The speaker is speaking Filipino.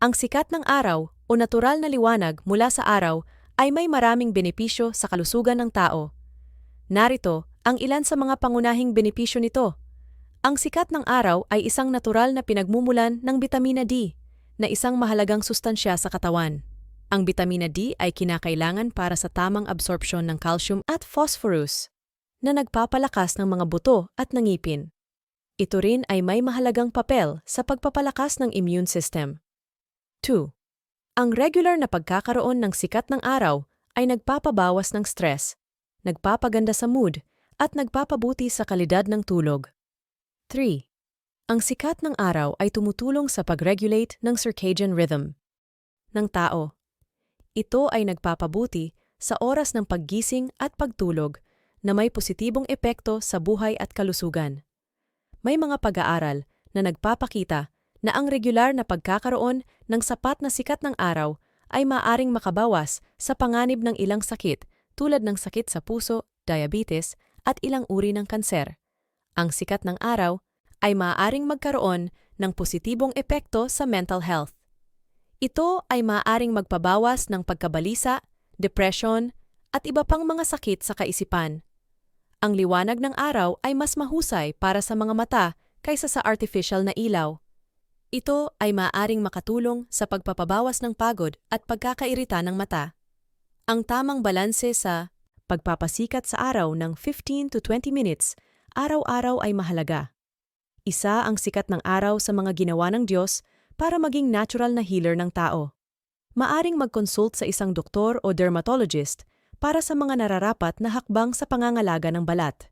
Ang sikat ng araw o natural na liwanag mula sa araw ay may maraming benepisyo sa kalusugan ng tao. Narito ang ilan sa mga pangunahing benepisyo nito. Ang sikat ng araw ay isang natural na pinagmumulan ng bitamina D, na isang mahalagang sustansya sa katawan. Ang bitamina D ay kinakailangan para sa tamang absorpsyon ng calcium at phosphorus, na nagpapalakas ng mga buto at ng ngipin. Ito rin ay may mahalagang papel sa pagpapalakas ng immune system. 2. Ang regular na pagkakaroon ng sikat ng araw ay nagpapabawas ng stress, nagpapaganda sa mood, at nagpapabuti sa kalidad ng tulog. 3. Ang sikat ng araw ay tumutulong sa pag-regulate ng circadian rhythm ng tao. Ito ay nagpapabuti sa oras ng paggising at pagtulog na may positibong epekto sa buhay at kalusugan. May mga pag-aaral na nagpapakita na ang regular na pagkakaroon ng sapat na sikat ng araw ay maaaring makabawas sa panganib ng ilang sakit tulad ng sakit sa puso, diabetes, at ilang uri ng kanser. Ang sikat ng araw ay maaaring magkaroon ng positibong epekto sa mental health. Ito ay maaaring magpabawas ng pagkabalisa, depression, at iba pang mga sakit sa kaisipan. Ang liwanag ng araw ay mas mahusay para sa mga mata kaysa sa artificial na ilaw. Ito ay maaaring makatulong sa pagpapabawas ng pagod at pagkakairita ng mata. Ang tamang balanse sa pagpapasikat sa araw ng 15 to 20 minutes araw-araw ay mahalaga. Isa ang sikat ng araw sa mga ginawa ng Diyos para maging natural na healer ng tao. Maaring mag-consult sa isang doktor o dermatologist para sa mga nararapat na hakbang sa pangangalaga ng balat.